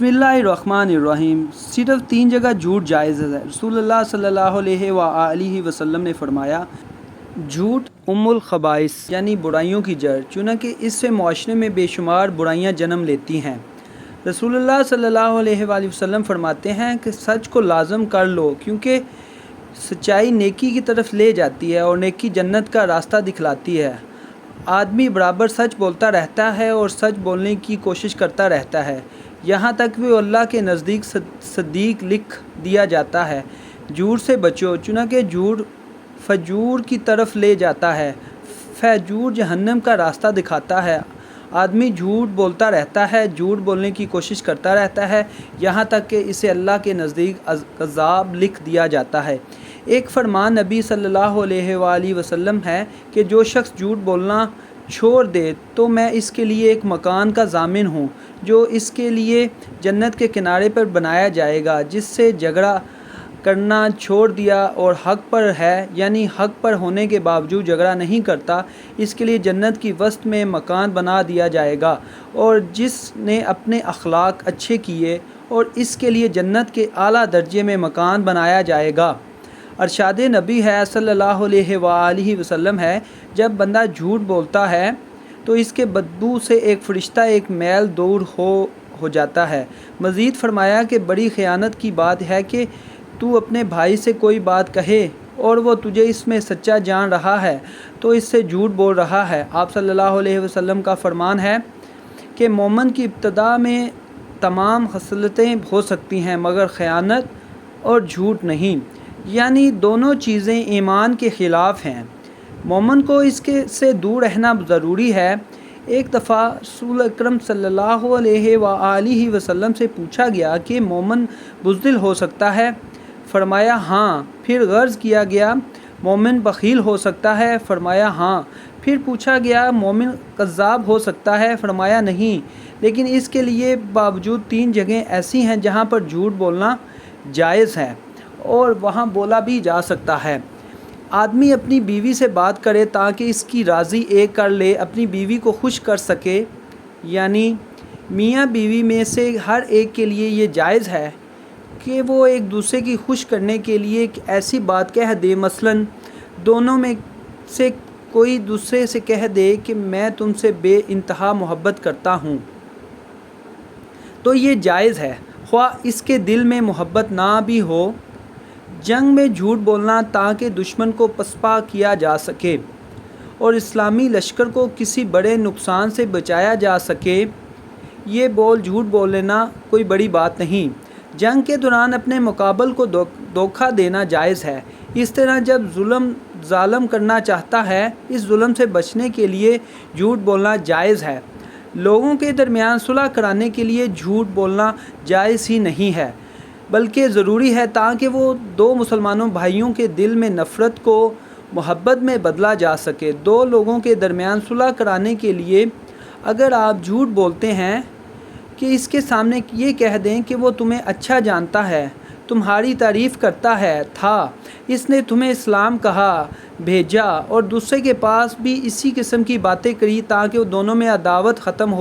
बिस्मिल्लाहिर्रहमानिर्रहीम। सिर्फ 3 जगह झूठ जायज़ है। रसूलुल्लाह सल्लल्लाहु अलैहि वसल्लम ने फरमाया, झूठ उम्मुल खबाइस यानी बुराइयों की जड़, चूँकि इससे मुआशरे में बेशुमार बुराइयां जन्म लेती हैं। रसूलुल्लाह सल्लल्लाहु अलैहि वसल्लम फरमाते हैं कि सच को लाज़म कर लो, क्योंकि सच्चाई नेकी की तरफ ले जाती है और नेकी जन्नत का रास्ता दिखलाती है। आदमी बराबर सच बोलता रहता है और सच बोलने की कोशिश करता रहता है, यहाँ तक भी अल्लाह के नज़दीक सदीक लिख दिया जाता है। झूठ से बचो, चूँकि झूठ फजूर की तरफ ले जाता है। फजूर जहन्नम का रास्ता दिखाता है। आदमी झूठ बोलता रहता है, झूठ बोलने की कोशिश करता रहता है, यहाँ तक कि इसे अल्लाह के नज़दीक अज़ाब लिख दिया जाता है। एक फरमान नबी सल्लल्लाहु अलैहि वसल्लम है कि जो शख्स झूठ बोलना छोड़ दे तो मैं इसके लिए एक मकान का ज़ामिन हूँ, जो इसके लिए जन्नत के किनारे पर बनाया जाएगा। जिससे झगड़ा करना छोड़ दिया और हक़ पर है, यानी हक़ पर होने के बावजूद झगड़ा नहीं करता, इसके लिए जन्नत की वसत में मकान बना दिया जाएगा। और जिसने अपने अखलाक अच्छे किए और इसके लिए जन्नत के आला दर्जे में मकान बनाया जाएगा। अरशाद नबी है सल्लल्लाहु अलैहि वसल्लम है, जब बंदा झूठ बोलता है तो इसके बदबू से एक फ़रिश्ता एक मैल दूर हो जाता है। मज़ीद फरमाया कि बड़ी ख़यानत की बात है कि तू अपने भाई से कोई बात कहे और वो तुझे इसमें सच्चा जान रहा है तो इससे झूठ बोल रहा है। आप सल्लल्लाहु अलैहि वसल्लम का फरमान है कि मोमिन की इब्तिदा में तमाम खसलतें हो सकती हैं, मगर ख़यानत और झूठ नहीं, यानी दोनों चीज़ें ईमान के ख़िलाफ़ हैं। मोमिन को इसके से दूर रहना ज़रूरी है। एक दफ़ा रसूल अकरम सल्लल्लाहु अलैहि वसल्लम से पूछा गया कि मोमिन बुज़दिल हो सकता है? फरमाया हाँ। फिर गर्ज़ किया गया, मोमिन बख़ील हो सकता है? फरमाया हाँ। फिर पूछा गया, मोमिन कज़्ज़ाब हो सकता है? फरमाया नहीं, लेकिन इसके लिए बावजूद 3 जगह ऐसी हैं जहाँ पर झूठ बोलना जायज़ है और वहाँ बोला भी जा सकता है। आदमी अपनी बीवी से बात करे ताकि इसकी राज़ी एक कर ले, अपनी बीवी को खुश कर सके, यानी मियाँ बीवी में से हर एक के लिए ये जायज़ है कि वो एक दूसरे की खुश करने के लिए एक ऐसी बात कह दे, मसलन दोनों में से कोई दूसरे से कह दे कि मैं तुमसे बेइंतहा मोहब्बत करता हूँ, तो ये जायज़ है, ख्वाह इसके दिल में मोहब्बत ना भी हो। जंग में झूठ बोलना ताकि दुश्मन को पसपा किया जा सके और इस्लामी लश्कर को किसी बड़े नुकसान से बचाया जा सके, ये झूठ बोल लेना कोई बड़ी बात नहीं। जंग के दौरान अपने मुकाबल को धोखा देना जायज़ है। इस तरह जब ज़ालम करना चाहता है, इस जुल्म से बचने के लिए झूठ बोलना जायज़ है। लोगों के दरमियान सुलह कराने के लिए झूठ बोलना जायज़ ही नहीं है, बल्कि ज़रूरी है ताकि वो 2 मुसलमानों भाइयों के दिल में नफ़रत को मोहब्बत में बदला जा सके। 2 लोगों के दरमियान सुलह कराने के लिए अगर आप झूठ बोलते हैं कि इसके सामने ये कह दें कि वो तुम्हें अच्छा जानता है, तुम्हारी तारीफ़ करता है था, इसने तुम्हें इस्लाम कहा भेजा, और दूसरे के पास भी इसी किस्म की बातें करी ताकि वो दोनों में अदावत ख़त्म हो